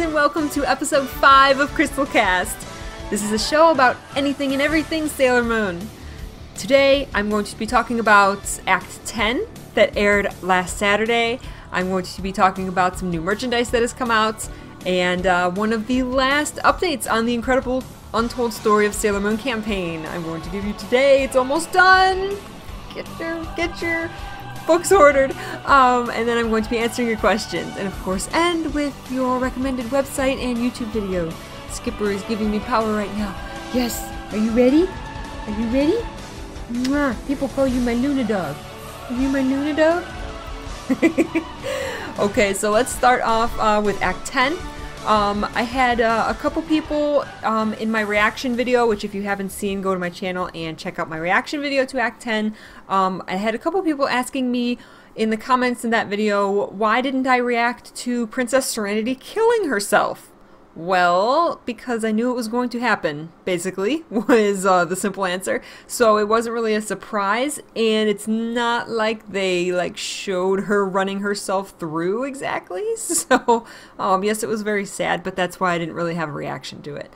and welcome to episode 5 of Crystal Cast. This is a show about anything and everything Sailor Moon. Today I'm going to be talking about Act 10 that aired last Saturday. I'm going to be talking about some new merchandise that has come out, and one of the last updates on the incredible Untold Story of Sailor Moon campaign. I'm going to give you today. It's almost done! Get your books ordered, and then I'm going to be answering your questions, and of course end with your recommended website and YouTube video. Skipper is giving me power right now. Yes, are you ready? Are you ready? Mwah. People call you my Luna dog. Are you my Luna dog? Okay, so let's start off with Act 10. I had a couple people in my reaction video, which if you haven't seen, go to my channel and check out my reaction video to Act 10. I had a couple people asking me in the comments in that video, why didn't I react to Princess Serenity killing herself? Well, because I knew it was going to happen, basically, was the simple answer. So it wasn't really a surprise, and it's not like they showed her running herself through exactly. So yes, it was very sad, but that's why I didn't really have a reaction to it.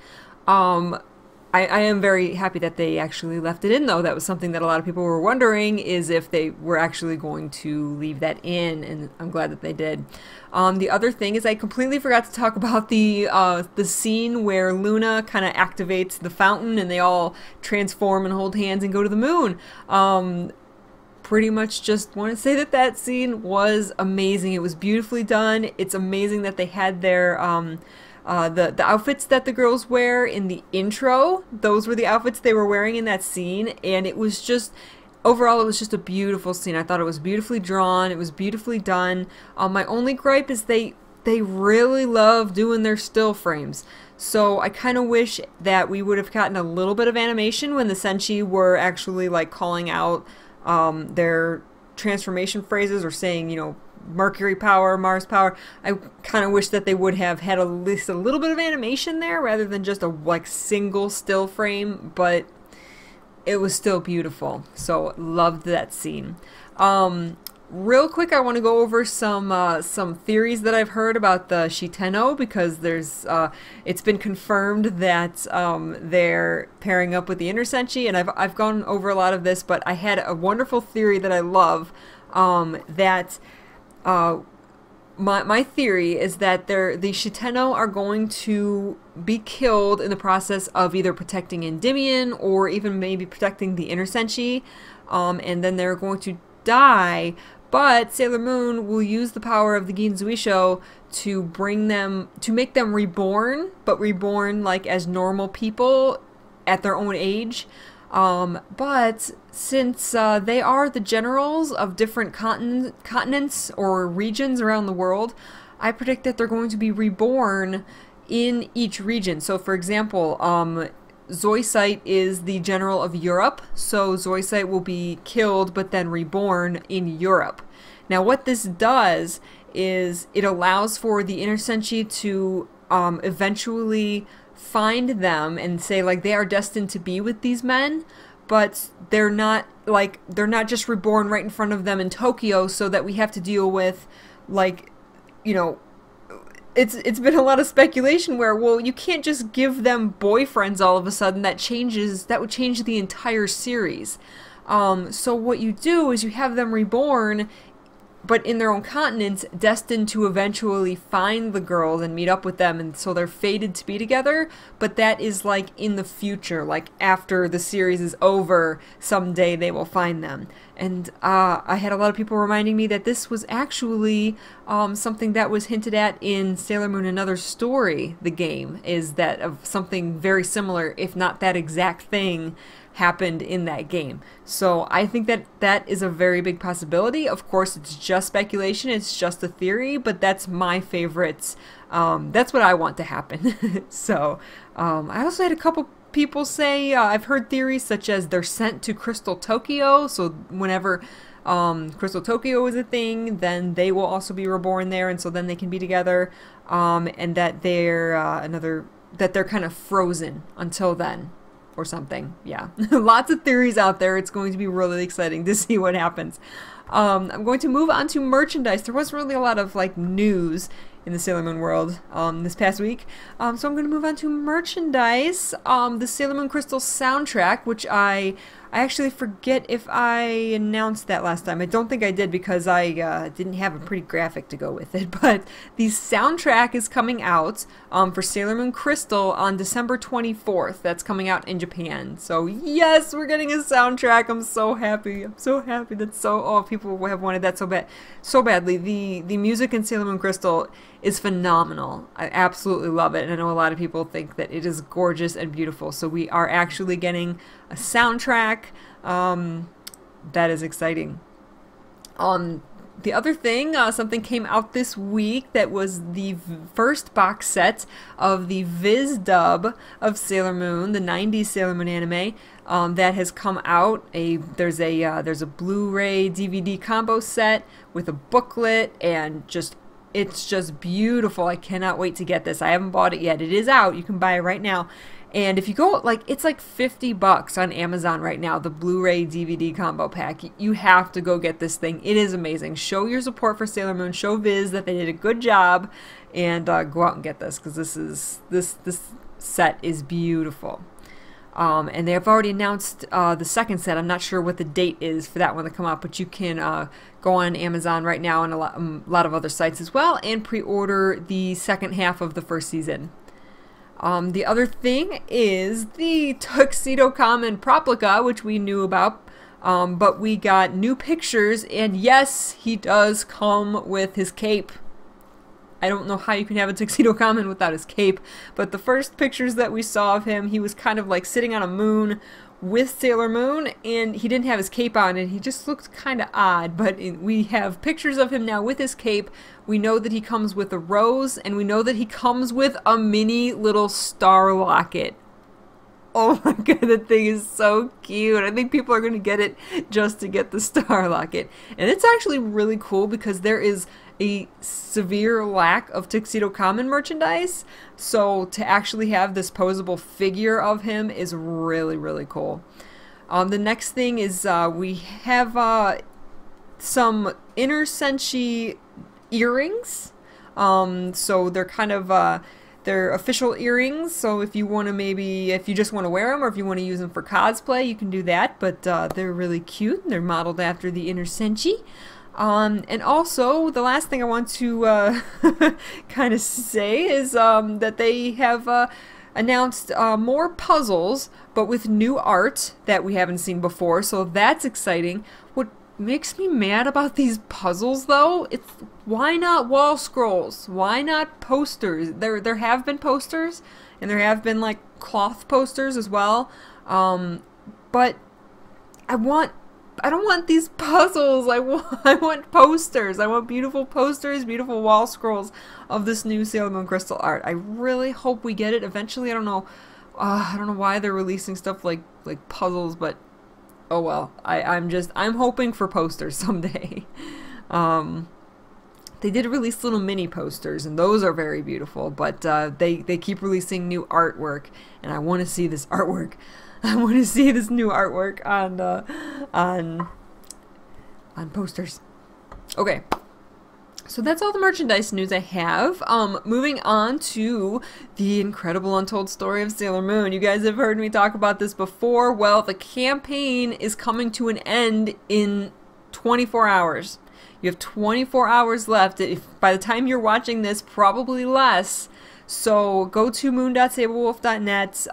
I am very happy that they actually left it in, though. That was something that a lot of people were wondering, is if they were actually going to leave that in, and I'm glad that they did. The other thing is I completely forgot to talk about the scene where Luna kind of activates the fountain and they all transform and hold hands and go to the moon. Pretty much just want to say that that scene was amazing. It was beautifully done. It's amazing that they had their the outfits that the girls wear in the intro. Those were the outfits they were wearing in that scene, and it was just, overall, it was just a beautiful scene. I thought it was beautifully drawn. It was beautifully done. My only gripe is they really love doing their still frames. So I kind of wish that we would have gotten a little bit of animation when the Senshi were actually calling out their transformation phrases, or saying, you know, Mercury power, Mars power. I kind of wish that they would have had at least a little bit of animation there rather than just a single still frame, but it was still beautiful. So loved that scene. Real quick, I want to go over some theories that I've heard about the Shiteno, because there's it's been confirmed that they're pairing up with the Inner Senshi, and I've gone over a lot of this, but I had a wonderful theory that I love, that my theory is that the Shiteno are going to be killed in the process of either protecting Endymion or even maybe protecting the Inner Senshi, and then they're going to die, but Sailor Moon will use the power of the Ginzuisho to make them reborn, but reborn as normal people at their own age. But since they are the generals of different continents or regions around the world, I predict that they're going to be reborn in each region. So for example, Zoisite is the general of Europe, so Zoisite will be killed but then reborn in Europe. Now what this does is it allows for the Inner Senshi to eventually find them and say they are destined to be with these men, but they're not just reborn right in front of them in Tokyo, so that we have to deal with you know, it's been a lot of speculation where, well, you can't just give them boyfriends all of a sudden. That would change the entire series. So what you do is you have them reborn, but in their own continents, destined to eventually find the girls and meet up with them, and so they're fated to be together, but that is in the future, after the series is over, someday they will find them. And I had a lot of people reminding me that this was actually something that was hinted at in Sailor Moon Another Story, the game, is that of something very similar, if not that exact thing, happened in that game. So I think that that is a very big possibility. Of course, it's just speculation, it's just a theory, but that's my favorites. That's what I want to happen. So I also had a couple people say, I've heard theories such as they're sent to Crystal Tokyo, so whenever Crystal Tokyo is a thing, then they will also be reborn there, and so then they can be together, and that they're they're kind of frozen until then, or something. Yeah, lots of theories out there. It's going to be really exciting to see what happens. I'm going to move on to merchandise. There wasn't really a lot of news in the Sailor Moon world this past week. So I'm going to move on to merchandise. The Sailor Moon Crystal soundtrack, which I actually forget if I announced that last time. I don't think I did because I didn't have a pretty graphic to go with it. But the soundtrack is coming out for Sailor Moon Crystal on December 24th. That's coming out in Japan. So yes, we're getting a soundtrack. I'm so happy. I'm so happy. That's so, people have wanted that so badly. The music in Sailor Moon Crystal is phenomenal. I absolutely love it, and I know a lot of people think that it is gorgeous and beautiful. So we are actually getting a soundtrack. That is exciting. The other thing, something came out this week that was the first box set of the Viz dub of Sailor Moon, the 90s Sailor Moon anime, that has come out. There's a Blu-ray DVD combo set with a booklet, and it's just beautiful. I cannot wait to get this. I haven't bought it yet. It is out. You can buy it right now. And if you go, it's like $50 on Amazon right now, the Blu-ray DVD combo pack. You have to go get this thing. It is amazing. Show your support for Sailor Moon. Show Viz that they did a good job, and go out and get this, because this set is beautiful. And they have already announced the second set. I'm not sure what the date is for that one to come out, but you can go on Amazon right now and a lot of other sites as well, and pre-order the second half of the first season. The other thing is the Tuxedo Common Proplica, which we knew about, but we got new pictures, and yes, he does come with his cape. I don't know how you can have a Tuxedo Common without his cape, but the first pictures that we saw of him, he was kind of like sitting on a moon with Sailor Moon, and he didn't have his cape on, and he just looked kind of odd. But we have pictures of him now with his cape. We know that he comes with a rose, and we know that he comes with a mini little star locket. Oh my god, that thing is so cute. I think people are going to get it just to get the star locket. And it's actually really cool because there is a severe lack of Tuxedo Common merchandise. So to actually have this posable figure of him is really, really cool. The next thing is we have some Inner Senshi earrings. So they're kind of... they're official earrings, so if you want to if you just want to wear them, or if you want to use them for cosplay, you can do that, but they're really cute, and they're modeled after the Inner Senshi. And also, the last thing I want to kind of say is that they have announced more puzzles, but with new art that we haven't seen before, so that's exciting. What makes me mad about these puzzles, though, it's why not wall scrolls? Why not posters? There have been posters, and there have been like cloth posters as well. But I don't want these puzzles. I want posters. I want beautiful posters, beautiful wall scrolls of this new Sailor Moon Crystal art. I really hope we get it eventually. I don't know why they're releasing stuff like puzzles, but oh well. I'm hoping for posters someday. They did release little mini posters, and those are very beautiful, but they keep releasing new artwork, and I want to see this artwork. I want to see this new artwork on posters. Okay. So that's all the merchandise news I have. Moving on to the incredible untold story of Sailor Moon. You guys have heard me talk about this before. Well, the campaign is coming to an end in 24 hours. You have 24 hours left. By the time you're watching this, probably less. So go to moon.saberwolf.net,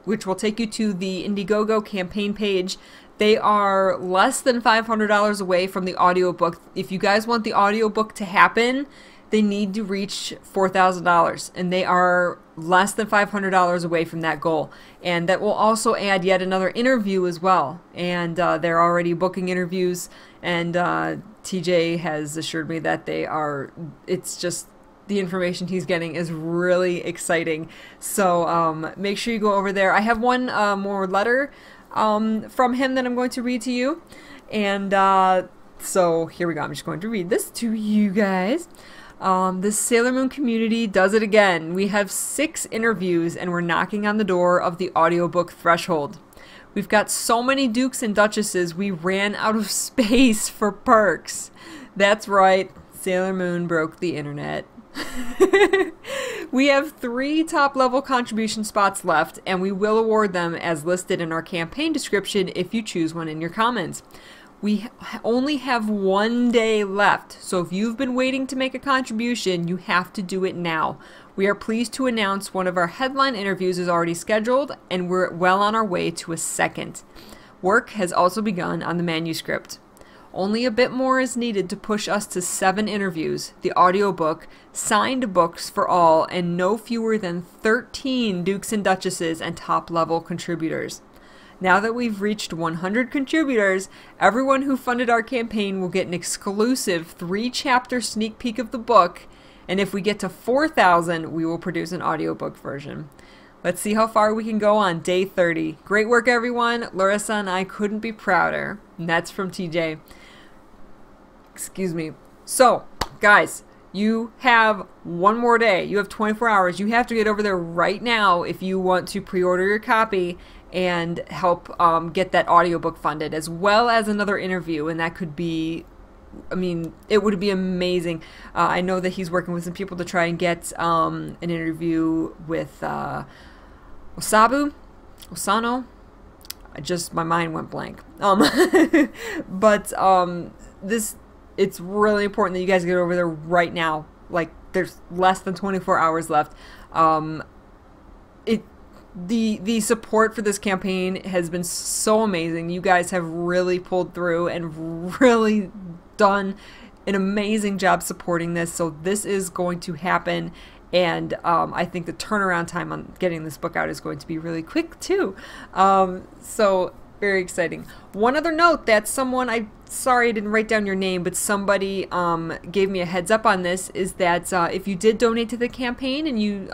which will take you to the Indiegogo campaign page. They are less than $500 away from the audiobook. If you guys want the audiobook to happen, they need to reach $4,000, and they are less than $500 away from that goal. And that will also add yet another interview as well. And they're already booking interviews, and TJ has assured me that it's just, the information he's getting is really exciting. So make sure you go over there. I have one more letter from him that I'm going to read to you. And so here we go. I'm just going to read this to you guys. The Sailor Moon community does it again. We have 6 interviews, and we're knocking on the door of the audiobook threshold. We've got so many dukes and duchesses, we ran out of space for perks. That's right, Sailor Moon broke the internet. We have 3 top-level contribution spots left, and we will award them as listed in our campaign description if you choose one in your comments. We only have 1 day left, so if you've been waiting to make a contribution, you have to do it now. We are pleased to announce one of our headline interviews is already scheduled, and we're well on our way to a second. Work has also begun on the manuscript. Only a bit more is needed to push us to 7 interviews, the audiobook, signed books for all, and no fewer than 13 Dukes and Duchesses and top-level contributors. Now that we've reached 100 contributors, everyone who funded our campaign will get an exclusive 3-chapter sneak peek of the book, and if we get to 4,000, we will produce an audiobook version. Let's see how far we can go on day 30. Great work, everyone. Larissa and I couldn't be prouder. And that's from TJ. Excuse me. So, guys, you have 1 more day. You have 24 hours. You have to get over there right now if you want to pre-order your copy and help get that audiobook funded, as well as another interview. And that could be, I mean, it would be amazing. I know that he's working with some people to try and get an interview with Osano. My mind went blank. But it's really important that you guys get over there right now. Like, there's less than 24 hours left. The support for this campaign has been so amazing. You guys have really pulled through and really done an amazing job supporting this. So this is going to happen. And I think the turnaround time on getting this book out is going to be really quick too. So very exciting. One other note that someone, sorry I didn't write down your name, but somebody gave me a heads up on this, is that if you did donate to the campaign and you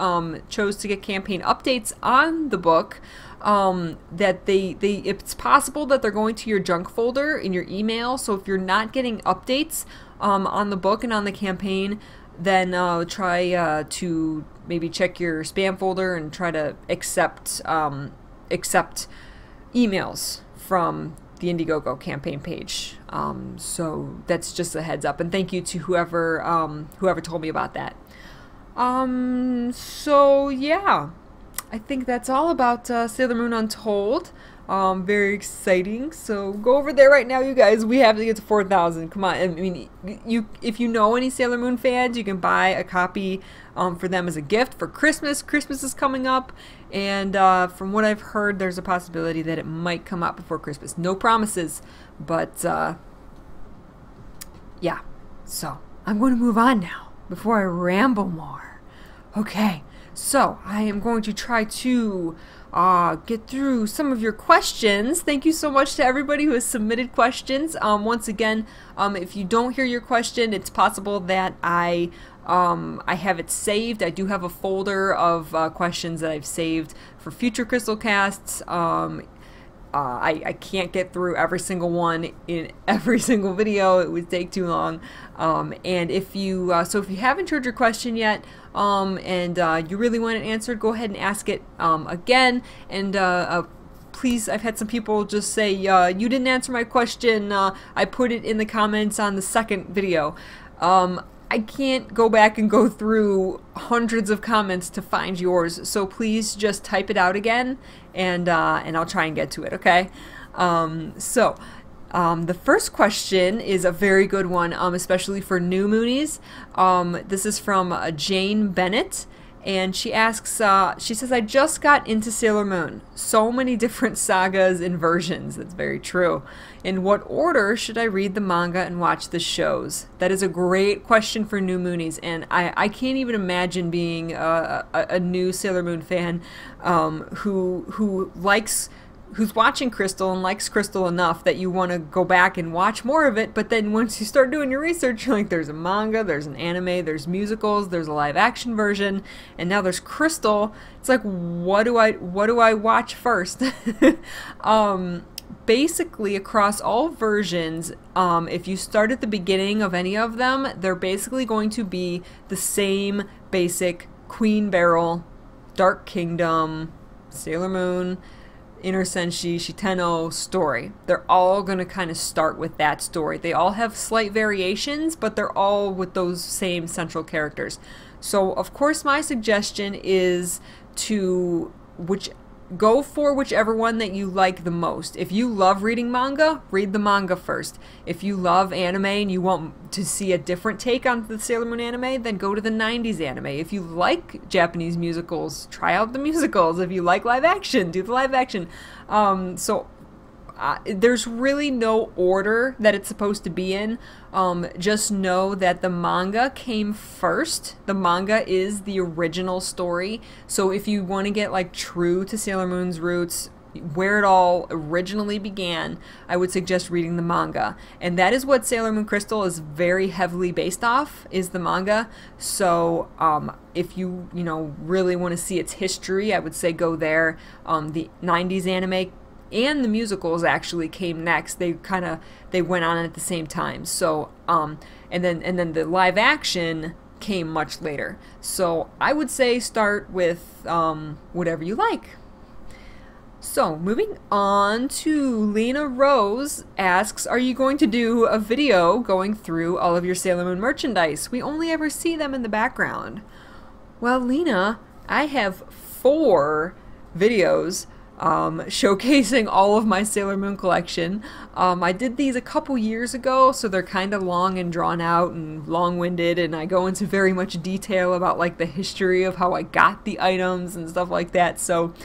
chose to get campaign updates on the book, that it's possible that they're going to your junk folder in your email. So if you're not getting updates on the book and on the campaign, then try to maybe check your spam folder and try to accept emails from the Indiegogo campaign page. So that's just a heads up, and thank you to whoever told me about that. So yeah, I think that's all about Sailor Moon Untold. Very exciting. So go over there right now, you guys. We have to get to 4,000. Come on. I mean, if you know any Sailor Moon fans, you can buy a copy for them as a gift for Christmas. Christmas is coming up, and from what I've heard, there's a possibility that it might come out before Christmas. No promises, but yeah. So I'm going to move on now before I ramble more. Okay. So I am going to try to get through some of your questions. Thank you so much to everybody who has submitted questions. Once again, if you don't hear your question, it's possible that I have it saved. I do have a folder of questions that I've saved for future Crystal Casts. I can't get through every single one in every single video. It would take too long. And if you haven't heard your question yet, and you really want it answered, go ahead and ask it again. And please, I've had some people just say, you didn't answer my question. I put it in the comments on the second video. I can't go back and go through hundreds of comments to find yours, so please just type it out again, and I'll try and get to it, okay? The first question is a very good one, especially for new Moonies. This is from Jane Bennett, and she asks, she says, I just got into Sailor Moon. So many different sagas and versions. That's very true. In what order should I read the manga and watch the shows? That is a great question for new Moonies, and I can't even imagine being a new Sailor Moon fan who's watching Crystal and likes Crystal enough that you want to go back and watch more of it, but then once you start doing your research, you're like, there's a manga, there's an anime, there's musicals, there's a live action version, and now there's Crystal. It's like, what do I watch first? Basically, across all versions, if you start at the beginning of any of them, they're basically going to be the same basic Queen Beryl, Dark Kingdom, Sailor Moon. Inner Senshi, Shiteno story. They're all going to kind of start with that story. They all have slight variations, but they're all with those same central characters. So, of course, my suggestion is to go for whichever one that you like the most. If you love reading manga, read the manga first. If you love anime and you want to see a different take on the Sailor Moon anime, then go to the 90s anime. If you like Japanese musicals, try out the musicals. If you like live action, do the live action. There's really no order that it's supposed to be in. Just know that the manga came first. The manga is the original story. So if you want to get like true to Sailor Moon's roots, where it all originally began, I would suggest reading the manga. And that is what Sailor Moon Crystal is very heavily based off, is the manga. So if you really want to see its history, I would say go there. The 90s anime and the musicals actually came next. They went on at the same time. So and then the live action came much later. So I would say start with whatever you like. So moving on to Lena Rose asks, are you going to do a video going through all of your Sailor Moon merchandise? We only ever see them in the background. Well, Lena, I have 4 videos showcasing all of my Sailor Moon collection. I did these a couple years ago, so they're kind of long and drawn out and long-winded, and I go into very much detail about like the history of how I got the items and stuff like that. So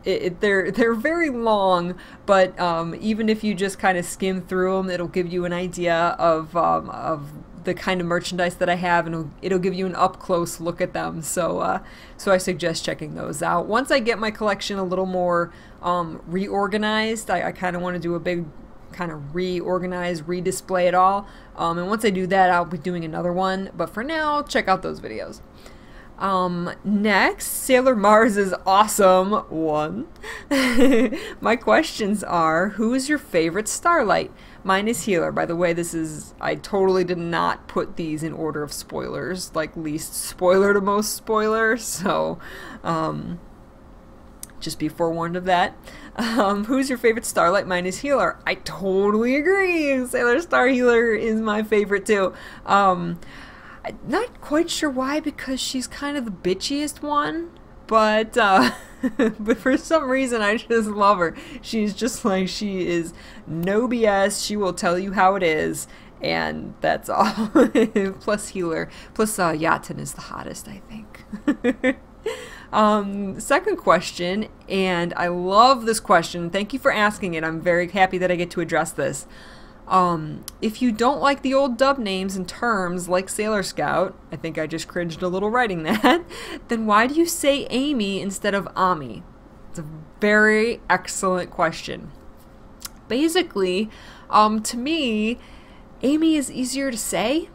they're very long, but even if you just kind of skim through them, it'll give you an idea of the kind of merchandise that I have, and it'll give you an up-close look at them. So I suggest checking those out. Once I get my collection a little more reorganized, I kind of want to do a big kind of reorganize, redisplay it all. And once I do that, I'll be doing another one. But for now, check out those videos. Next, Sailor Mars is awesome. 1. My questions are, who is your favorite Starlight? Mine is Healer. By the way, I totally did not put these in order of spoilers, like least spoiler to most spoiler, so, just be forewarned of that. Who's your favorite Starlight? Mine is Healer. I totally agree. Sailor Star Healer is my favorite too. I'm not quite sure why, because she's kind of the bitchiest one, but but for some reason I just love her. She's just like, she is no BS. She will tell you how it is, and that's all. Plus Healer. Plus Yaten is the hottest, I think. Second question, and I love this question. Thank you for asking it. I'm very happy that I get to address this. If you don't like the old dub names and terms like Sailor Scout, I think I just cringed a little writing that, then why do you say Amy instead of Ami? It's a very excellent question. Basically, to me, Amy is easier to say.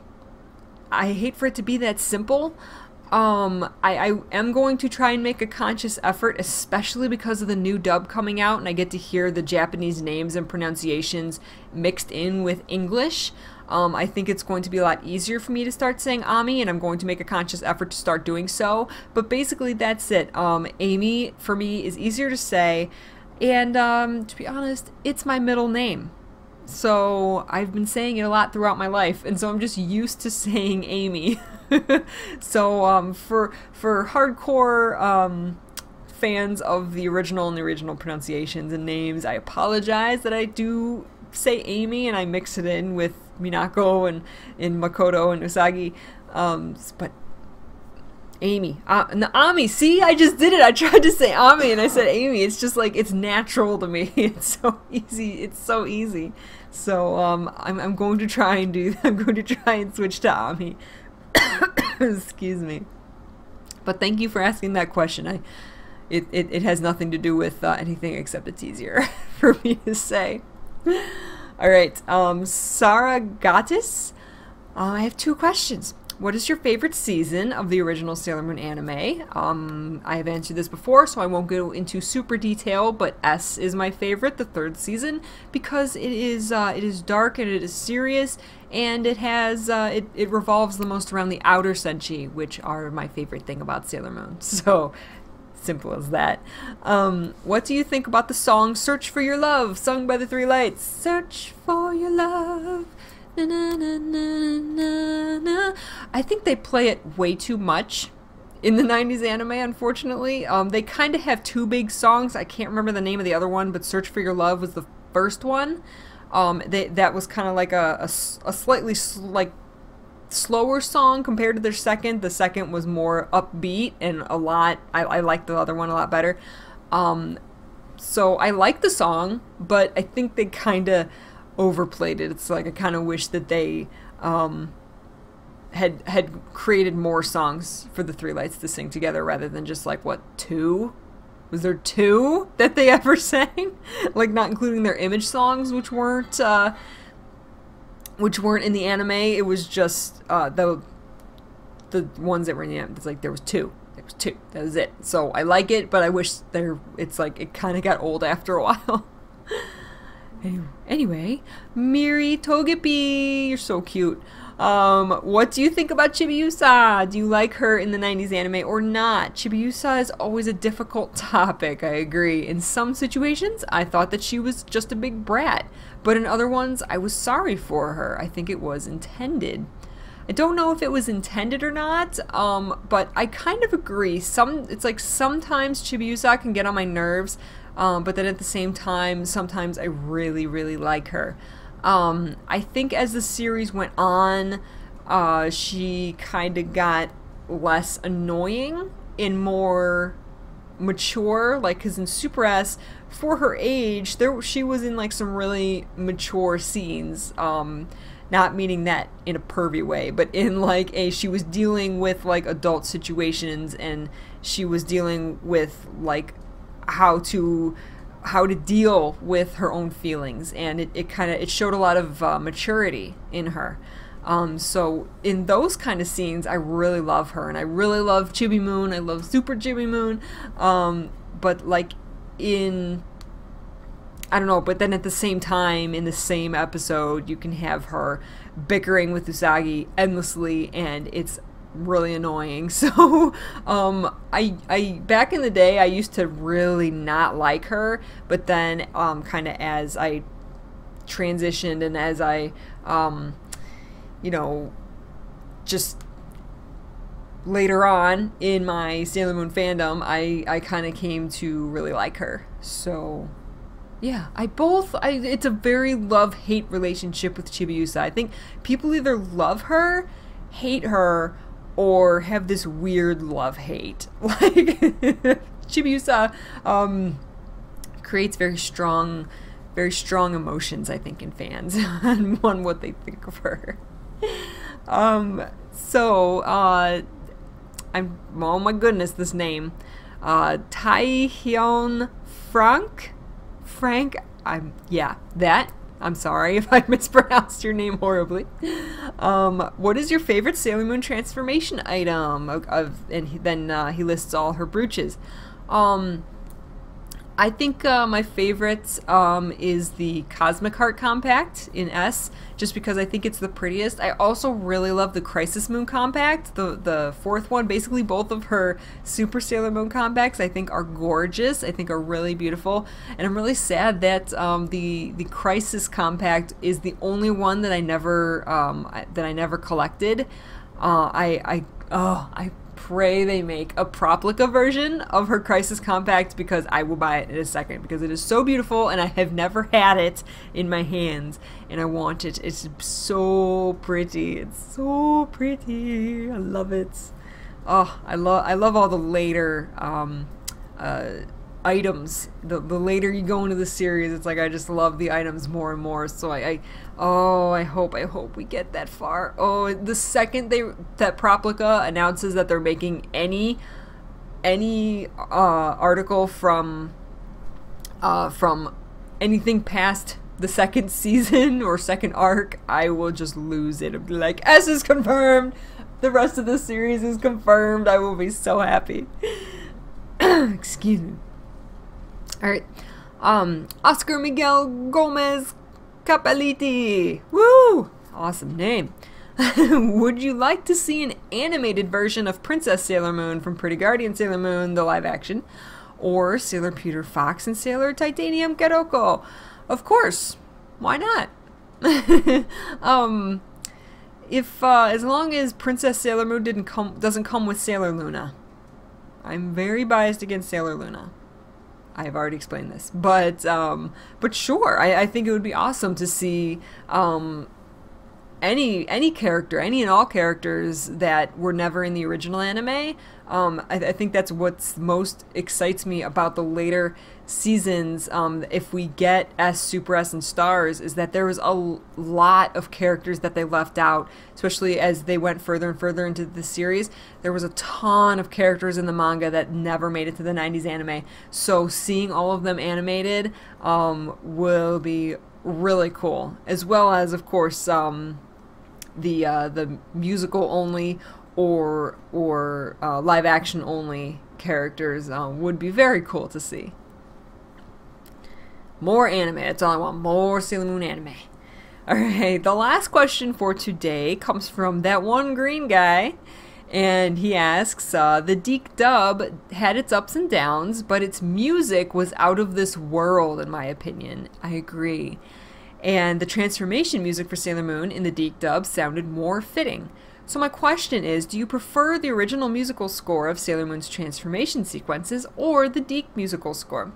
I hate for it to be that simple. I am going to try and make a conscious effort, especially because of the new dub coming out and I get to hear the Japanese names and pronunciations mixed in with English. I think it's going to be a lot easier for me to start saying Ami, and I'm going to make a conscious effort to start doing so. But basically, that's it. Amy, for me, is easier to say, and to be honest, it's my middle name. So I've been saying it a lot throughout my life, and so I'm just used to saying Amy. So for hardcore fans of the original and the original pronunciations and names, I apologize that I do say Amy and I mix it in with Minako and Makoto and Usagi, but Amy, Ami, see, I just did it. I tried to say Ami and I said Amy. It's just like, it's natural to me. It's so easy. It's so easy. So I'm going to try and switch to Ami. Excuse me. But thank you for asking that question. It has nothing to do with anything except it's easier for me to say. All right, Sarah Gatis. I have 2 questions. What is your favorite season of the original Sailor Moon anime? I have answered this before, so I won't go into super detail, but S is my favorite, the 3rd season, because it is dark and it is serious, and it has it revolves the most around the outer senshi, which are my favorite thing about Sailor Moon. So Simple as that. What do you think about the song Search for Your Love, sung by the Three Lights? Search for your love. Na, na, na, na, na, na. I think they play it way too much in the 90s anime, unfortunately. They kind of have two big songs. I can't remember the name of the other one, but Search for Your Love was the first one. That was kind of like a slightly slower song compared to their second. The second was more upbeat and a lot. I liked the other one a lot better. So I like the song, but I think they kind of overplayed it. It's like I kind of wish that they had created more songs for the Three Lights to sing together rather than just like, what, 2? Was there 2 that they ever sang? Like, not including their image songs, which weren't in the anime. It was just the ones that were in the anime. It's like there was 2. There was 2. That was it. So I like it, but I wish it's like it kind of got old after a while. Anyway, Miri Togepi, you're so cute. What do you think about Chibi-Usa? Do you like her in the 90s anime or not? Chibi-Usa is always a difficult topic, I agree. In some situations, I thought that she was just a big brat, but in other ones, I was sorry for her. I think it was intended. I don't know if it was intended or not, but I kind of agree. It's like sometimes Chibi-Usa can get on my nerves, but then at the same time, sometimes I really, really like her. I think as the series went on, she kind of got less annoying and more mature, like, because in Super S, for her age, she was in like some really mature scenes, not meaning that in a pervy way, but in like she was dealing with like adult situations, and she was dealing with like how to deal with her own feelings, and it showed a lot of maturity in her. So in those kind of scenes, I really love her, and I really love Chibi Moon. I love Super Chibi Moon. But like I don't know, but then at the same time, in the same episode, you can have her bickering with Usagi endlessly, and it's really annoying. So I back in the day, I used to really not like her, but then kind of as I transitioned and as I you know, just later on in my Sailor Moon fandom, I kind of came to really like her. So yeah, it's a very love-hate relationship with Chibi-Usa. I think people either love her, hate her, or have this weird love-hate. Like, Chibi-Usa creates very strong emotions, I think, in fans on what they think of her. Oh my goodness, this name. Tai Hyun Frank, I'm sorry if I mispronounced your name horribly. What is your favorite Sailor Moon transformation item? Then he lists all her brooches. I think my favorite is the Cosmic Heart Compact in S, just because I think it's the prettiest. I also really love the Crisis Moon Compact, the fourth one. Basically, both of her Super Sailor Moon compacts I think are gorgeous. I think are really beautiful, and I'm really sad that the Crisis Compact is the only one that I never collected. I pray they make a Proplica version of her Crisis Compact, because I will buy it in a second, because it is so beautiful and I have never had it in my hands and I want it. It's so pretty. It's so pretty. I love it. Oh, I love all the later items. The later you go into the series, it's like I just love the items more and more. So I hope we get that far. Oh, the second that Proplica announces that they're making any article from anything past the second season or second arc, I will just lose it. I'll be like, S is confirmed. The rest of the series is confirmed. I will be so happy. Excuse me. Alright, Oscar Miguel Gomez Capeliti. Woo! Awesome name. Would you like to see an animated version of Princess Sailor Moon from Pretty Guardian Sailor Moon, the live action, or Sailor Pewter Fox and Sailor Titanium Kerokko? Of course. Why not? If as long as Princess Sailor Moon doesn't come with Sailor Luna. I'm very biased against Sailor Luna. I have already explained this, but sure, I think it would be awesome to see any character, any and all characters that were never in the original anime. I think that's what's most excites me about the later seasons. If we get S, Super S, and Stars, is that there was a lot of characters that they left out, especially as they went further and further into the series. There was a ton of characters in the manga that never made it to the 90s anime. So seeing all of them animated will be really cool, as well as, of course, the musical only or live action only characters would be very cool to see. More anime, that's all I want, more Sailor Moon anime. Alright, the last question for today comes from that one green guy, and he asks, the Deke dub had its ups and downs, but its music was out of this world in my opinion. I agree. And the transformation music for Sailor Moon in the Deke dub sounded more fitting. So my question is, do you prefer the original musical score of Sailor Moon's transformation sequences or the Deke musical score?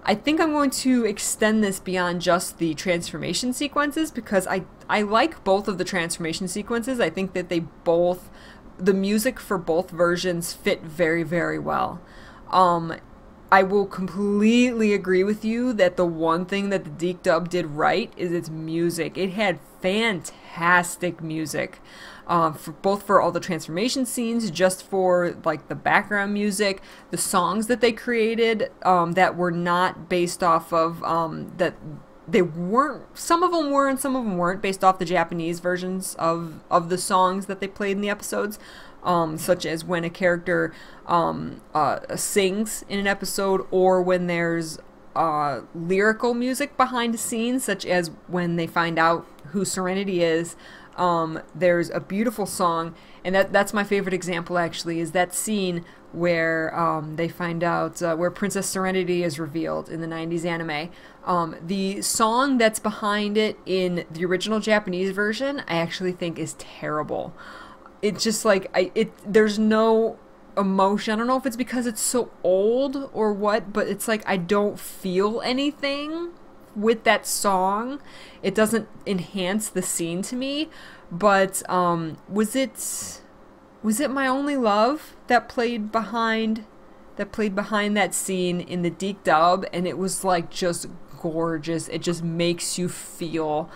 I think I'm going to extend this beyond just the transformation sequences because I like both of the transformation sequences. I think that the music for both versions fit very, very well. I will completely agree with you that the one thing that the Deke dub did right is its music. It had fantastic music, for all the transformation scenes, just for like the background music, the songs that they created that were not based off of that they weren't. Some of them were and some of them weren't based off the Japanese versions of the songs that they played in the episodes. Such as when a character sings in an episode, or when there's lyrical music behind the scenes, such as when they find out who Serenity is. There's a beautiful song, and that's my favorite example actually, is that scene where they find out where Princess Serenity is revealed in the 90s anime. The song that's behind it in the original Japanese version, I actually think is terrible. It's just like, there's no emotion. I don't know if it's because it's so old or what, but it's like I don't feel anything with that song. It doesn't enhance the scene to me. But was it My Only Love that played behind that scene in the Deke dub, and it was like just gorgeous. It just makes you feel.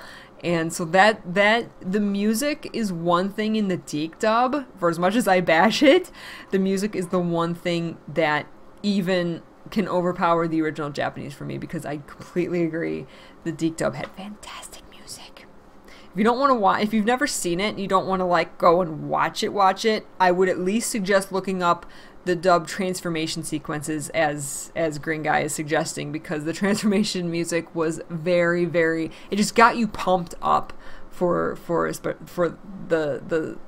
And so that the music is one thing in the Deke dub. For as much as I bash it, the music is the one thing that even can overpower the original Japanese for me, because I completely agree. The Deke dub had fantastic music. If you don't want to watch, if you've never seen it and you don't want to like go and watch it, I would at least suggest looking up the dub transformation sequences as Green Guy is suggesting, because the transformation music was very, very, it just got you pumped up for the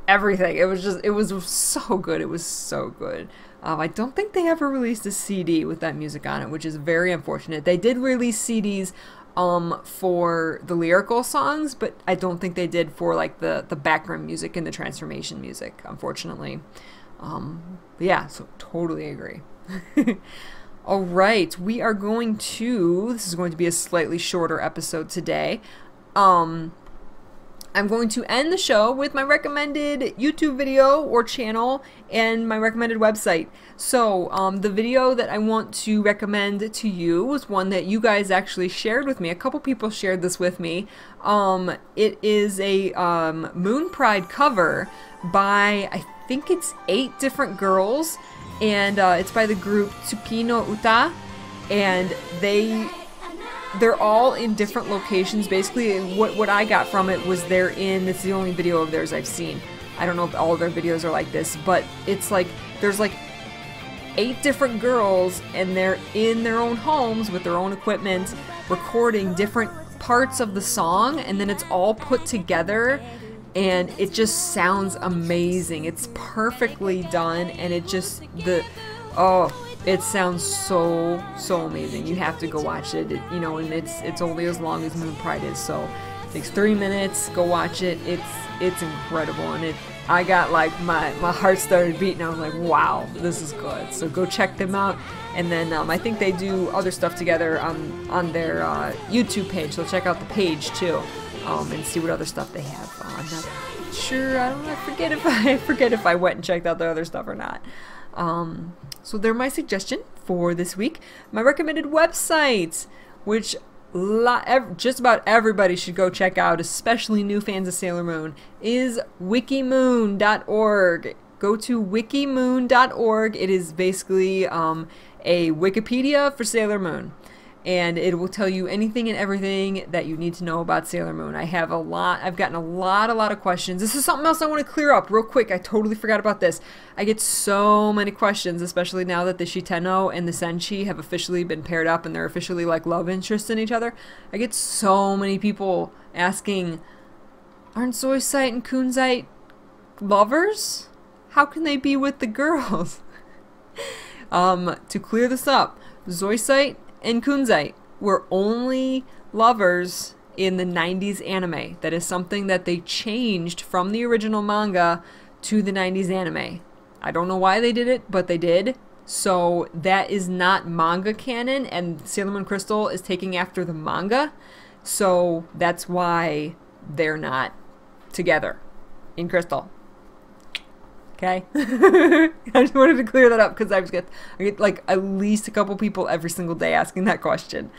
everything. It was so good. It was so good. I don't think they ever released a CD with that music on it, which is very unfortunate. They did release CDs for the lyrical songs, but I don't think they did for like the background music and the transformation music, unfortunately. Yeah, so totally agree. All right, this is going to be a slightly shorter episode today. I'm going to end the show with my recommended YouTube video or channel and my recommended website. So the video that I want to recommend to you was one that you guys actually shared with me. A couple people shared this with me. It is a Moon Pride cover by, I think it's 8 different girls, and it's by the group Chibi-Usa, and they're all in different locations. Basically, what I got from it was it's the only video of theirs I've seen. I don't know if all of their videos are like this, but it's like, there's like 8 different girls, and they're in their own homes with their own equipment, recording different parts of the song, and then it's all put together and it just sounds amazing. It's perfectly done, and it just it sounds so amazing. You have to go watch it. You know, and it's only as long as Moon Pride is, so it takes 3 minutes. Go watch it. It's incredible, and I got like my heart started beating. I was like, wow, this is good. So go check them out. And then I think they do other stuff together on their YouTube page. So check out the page too, and see what other stuff they have. I'm not sure. I forget if I went and checked out their other stuff or not. So they're my suggestion for this week. My recommended websites, which just about everybody should go check out, especially new fans of Sailor Moon, is wikimoon.org. Go to wikimoon.org. It is basically a Wikipedia for Sailor Moon, and it will tell you anything and everything that you need to know about Sailor Moon. I've gotten a lot of questions. This is something else I want to clear up real quick. I totally forgot about this. I get so many questions, especially now that the Shiteno and the Senshi have officially been paired up and they're officially like love interests in each other. I get so many people asking, aren't Zoisite and Kunzite lovers? How can they be with the girls? To clear this up, Zoisite and Kunzite were only lovers in the 90s anime. That is something that they changed from the original manga to the 90s anime. I don't know why they did it, but they did. So that is not manga canon, and Sailor Moon Crystal is taking after the manga. So that's why they're not together in Crystal. Okay? I just wanted to clear that up because I get like at least a couple people every single day asking that question.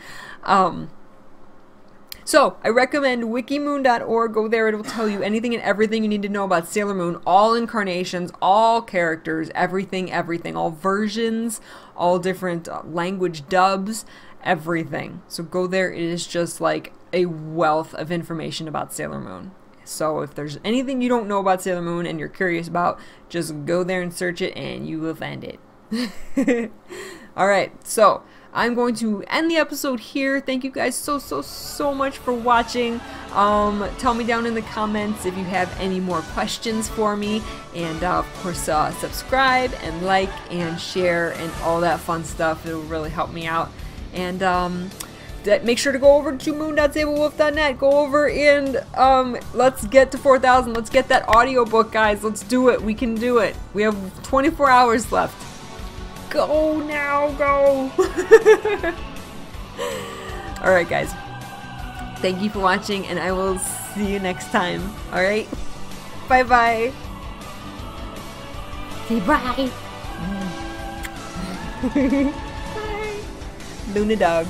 So I recommend wikimoon.org. Go there. It will tell you anything and everything you need to know about Sailor Moon. All incarnations, all characters, everything. All versions, all different language dubs, everything. So go there. It is just like a wealth of information about Sailor Moon. So if there's anything you don't know about Sailor Moon and you're curious about, just go there and search it and you will find it. Alright, so I'm going to end the episode here. Thank you guys so much for watching. Tell me down in the comments if you have any more questions for me. And of course, subscribe and like and share and all that fun stuff. It will really help me out. And make sure to go over to moon.sablewolf.net. Go over and let's get to 4,000. Let's get that audiobook, guys. Let's do it. We can do it. We have 24 hours left. Go now, go. Alright, guys. Thank you for watching, and I will see you next time. Alright? Bye-bye. Say bye. Bye. Luna dog.